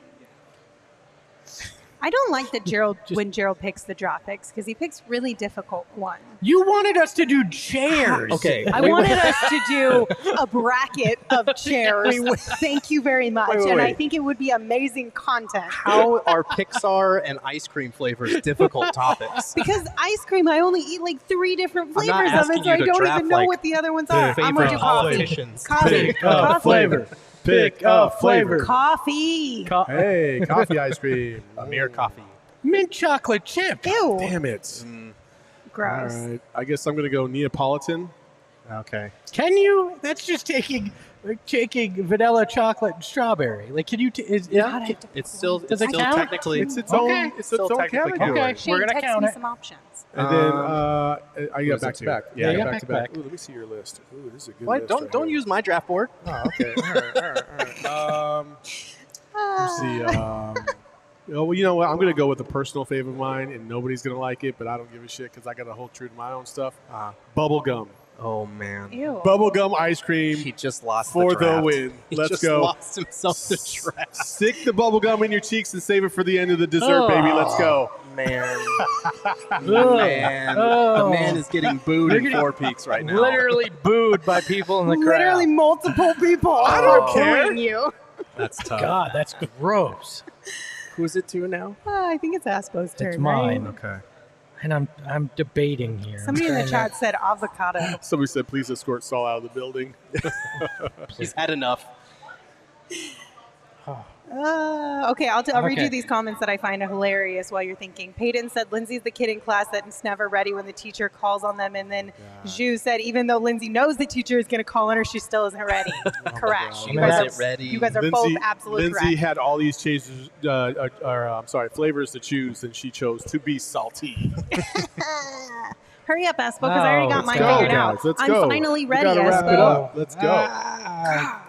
I don't like that when Gerald picks the draft picks because he picks really difficult ones. You wanted us to do chairs. Okay. I wanted us to do a bracket of chairs. Thank you very much. Wait. And I think it would be amazing content. How are Pixar and ice cream flavors difficult topics? Because ice cream, I only eat like 3 different I'm not flavors of asking it, so you I to don't draft, even know like, what the other ones are. I'm Favorite going to do coffee. politicians. Coffee. Pick a flavor. Pick a flavor. Coffee. Hey, coffee ice cream. Amir coffee. Mint chocolate chip. Ew. Damn it. Gross. All right. I guess I'm going to go Neapolitan. Okay. Can you? That's just taking vanilla, chocolate, and strawberry. Like, can you? God, I have to It's still Does it count? technically It's its Okay. own. It's Still its own technically category. Okay. Shane, We're gonna text count me it. some options. And then I Who got is it back to to? back. Yeah, I you got got back to back. back to Ooh, let me see your list. Ooh, this is a good What? list. Don't right don't here. use my draft board. Oh, okay. All right. Let's see. Well, you know what? I'm going to go with a personal favorite of mine, and nobody's going to like it, but I don't give a shit because I got to hold true to my own stuff. Bubble gum. Oh man. Ew. Bubble gum ice cream He just lost for the draft. the win. He Let's just go. lost himself the draft. Stick the bubble gum in your cheeks and save it for the end of the dessert, baby. Let's go. Man. Oh. Man. Oh. The man is getting booed You're in getting Four Peaks right now. Literally booed by people in the crowd. Literally multiple people. I don't care. booing you. That's tough. God, that's gross. Who's it to now? I think it's Aspo's turn. It's mine. Right? Okay. And I'm debating here. Somebody I'm in the trying chat said avocado. Somebody said, please escort Saul out of the building. He's had enough. Okay, I'll read Okay. you these comments that I find hilarious while you're thinking. Peyton said Lindsay's the kid in class that's never ready when the teacher calls on them. And then Zhu said even though Lindsay knows the teacher is going to call on her, she still isn't ready. Correct. She You guys wasn't ready. You guys are both absolutely Lindsay correct. had all these flavors to choose, and she chose to be salty. Hurry up, Espo, because I already got let's mine go, figured guys. out. Let's I'm go. finally We ready, gotta wrap it Espo. up. Let's go.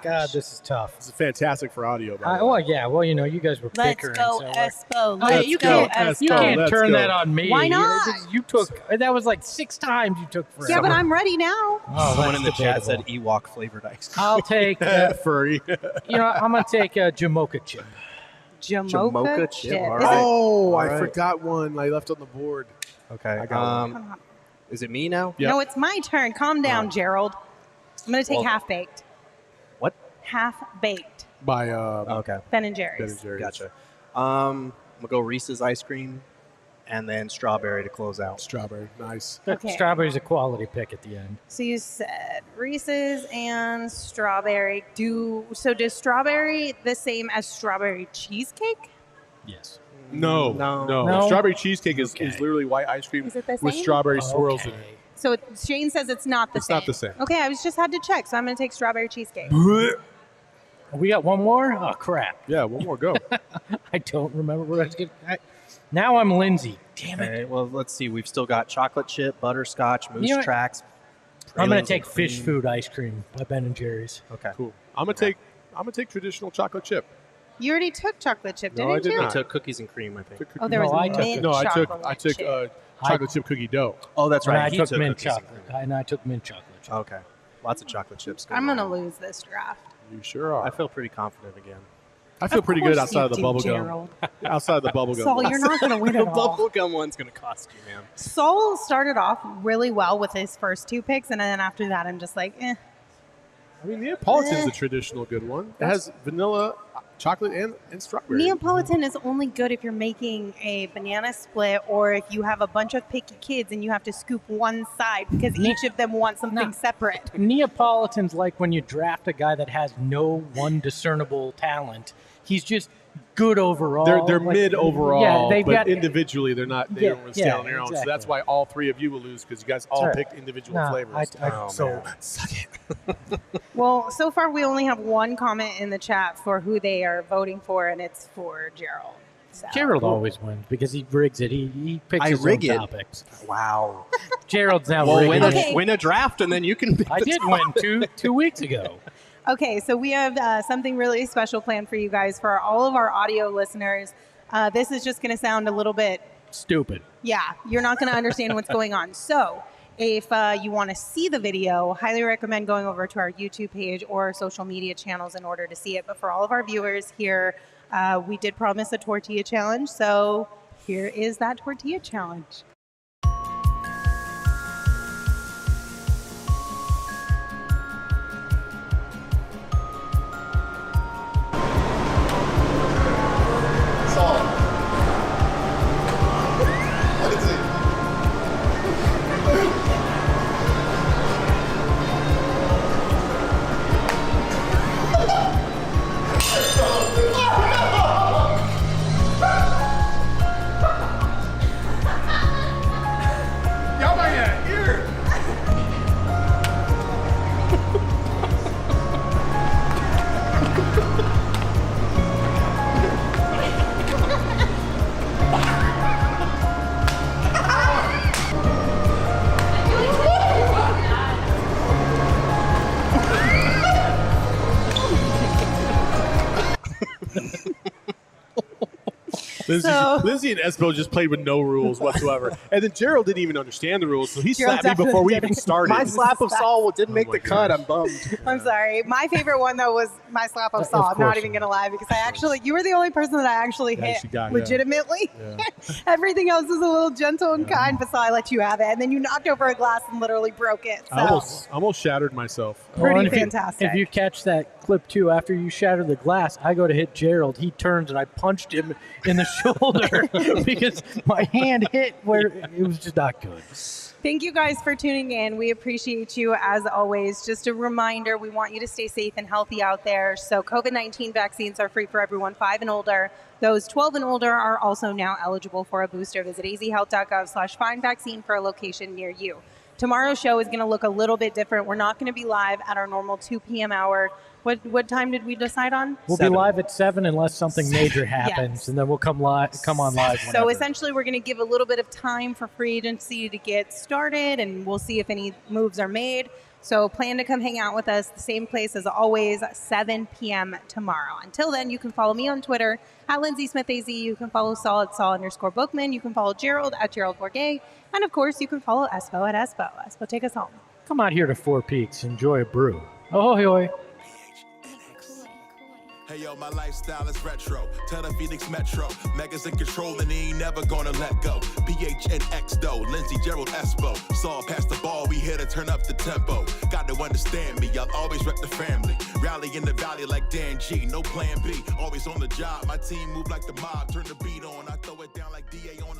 God, this is tough. This is fantastic for audio. By the way. Well, yeah. Well, you guys were Let's bickering. go, so Espo. Hey, Let's you go, can't, you Espo. can't Let's turn go. that on me. Why not? You took that was like 6 times you took forever. Yeah, but I'm ready now. Oh, Someone in the that's chat said debatable. Ewok flavored ice cream. I'll take. Furry. I'm gonna take a Jamocha chip. Jamocha chip. chip, all Is right. it- Oh, All I right. forgot one. I left on the board. Okay. I got one. Come on. Is it me now? Yep. No, it's my turn. Calm down, Gerald. I'm going to take Well- half baked. What? Half baked. By Okay. Ben and Jerry's. Ben and Jerry's. Gotcha. I'm gonna go Reese's ice cream, and then strawberry to close out. Strawberry. Nice. Okay. Strawberry's a quality pick at the end. So you said Reese's and strawberry. Does strawberry the same as strawberry cheesecake? Yes. No. No? Strawberry cheesecake is Okay. literally white ice cream Is it the with same? strawberry swirls in it. So Shane says it's not the It's same. not the same. Okay, I just had to check, so I'm going to take strawberry cheesecake. We got one more. Oh crap! Yeah, one more go. I don't remember what I was getting. Now I'm Lindsay. Damn it! Okay, well, let's see. We've still got chocolate chip, butterscotch, moose You know what? tracks. I'm gonna pralines take and fish cream. food ice cream by Ben and Jerry's. Okay. Cool. I'm gonna take traditional chocolate chip. You already took chocolate chip, No, didn't I did you? We not. took cookies and cream, I think. Took Oh, there No, was I took mint it. No, I took chocolate chocolate chip. chip cookie dough. Oh, that's And right. I He took took mint cookies and chocolate. cream. And I took mint chocolate. chip. Okay. Lots of chocolate chips. I'm going to on. lose this draft. You sure are. I feel pretty confident again. I feel pretty good Of outside of course the you bubble do, gum. Gerald. Outside the bubble gum. Saul, you're not going to win The it all. bubblegum one's going to cost you, man. Saul started off really well with his first 2 picks, and then after that, I'm just like, eh. I mean, Neapolitan's a traditional good one. It has vanilla, chocolate, and strawberry. Neapolitan is only good if you're making a banana split or if you have a bunch of picky kids and you have to scoop one side because each of them wants something No. separate. Neapolitan's like when you draft a guy that has no one discernible talent. He's just good overall. They're Like, mid overall, Yeah, they've but got individually they're not. They Yeah, don't really stand yeah, on their own. So exactly. that's why all 3 of you will lose because you guys all That's right. picked individual No, flavors. Oh, so man. suck it. Well, so far we only have one comment in the chat for who they are voting for, and it's for Gerald. So. Gerald always wins because he rigs it. He picks I his rig own it. topics. Wow. Gerald's now Well, rigging Okay. it. win a draft, and then you can pick I the did top. win two weeks ago. Okay, so we have something really special planned for you guys, for all of our audio listeners. This is just going to sound a little bit, Stupid. yeah, you're not going to understand what's going on. So if you want to see the video, highly recommend going over to our YouTube page or our social media channels in order to see it. But for all of our viewers here, we did promise a tortilla challenge. So here is that tortilla challenge. Lindsay and Espo just played with no rules whatsoever. And then Gerald didn't even understand the rules, so he Gerald slapped me before we definitely even started. My slap of Saul didn't make my the cut. gosh. I'm bummed. I'm sorry. My favorite one, though, was my slap of Saul. I'm not course. even going to lie because I actually, you were the only person that I actually Yeah, hit she got, yeah. legitimately. Yeah. Everything else was a little gentle and kind, but Saul, I let you have it. And then you knocked over a glass and literally broke it. So. I almost shattered myself. Pretty and if you- fantastic. If you catch that clip too, after you shatter the glass, I go to hit Gerald. He turns and I punched him in the shoulder because my hand hit where it was just not good. Thank you guys for tuning in. We appreciate you as always. Just a reminder, we want you to stay safe and healthy out there. So COVID-19 vaccines are free for everyone 5 and older. Those 12 and older are also now eligible for a booster. Visit azhealth.gov/find-vaccine for a location near you. Tomorrow's show is going to look a little bit different. We're not going to be live at our normal 2 p.m. hour. What time did we decide on? We'll 7. be live at 7 unless something major happens, Yes. and then we'll come on live whenever. So essentially, we're going to give a little bit of time for free agency to get started, and we'll see if any moves are made. So plan to come hang out with us, the same place as always, 7 p.m. tomorrow. Until then, you can follow me on Twitter at LindsaySmithAZ. You can follow Saul at Saul_Bookman. You can follow Gerald at Gerald Bourget. And of course, you can follow Espo at Espo. Espo, take us home. Come out here to Four Peaks, enjoy a brew. Ahoy, hoy. Hey yo, my lifestyle is retro. Tell the Phoenix Metro. Megas in control and he ain't never gonna let go. PHNX though, Lindsay, Gerald, Espo. Saw past the ball, we here to turn up the tempo. Got to understand me, I'll always rep the family. Rally in the valley like Dan G, no plan B. Always on the job, my team move like the mob. Turn the beat on, I throw it down like DA on the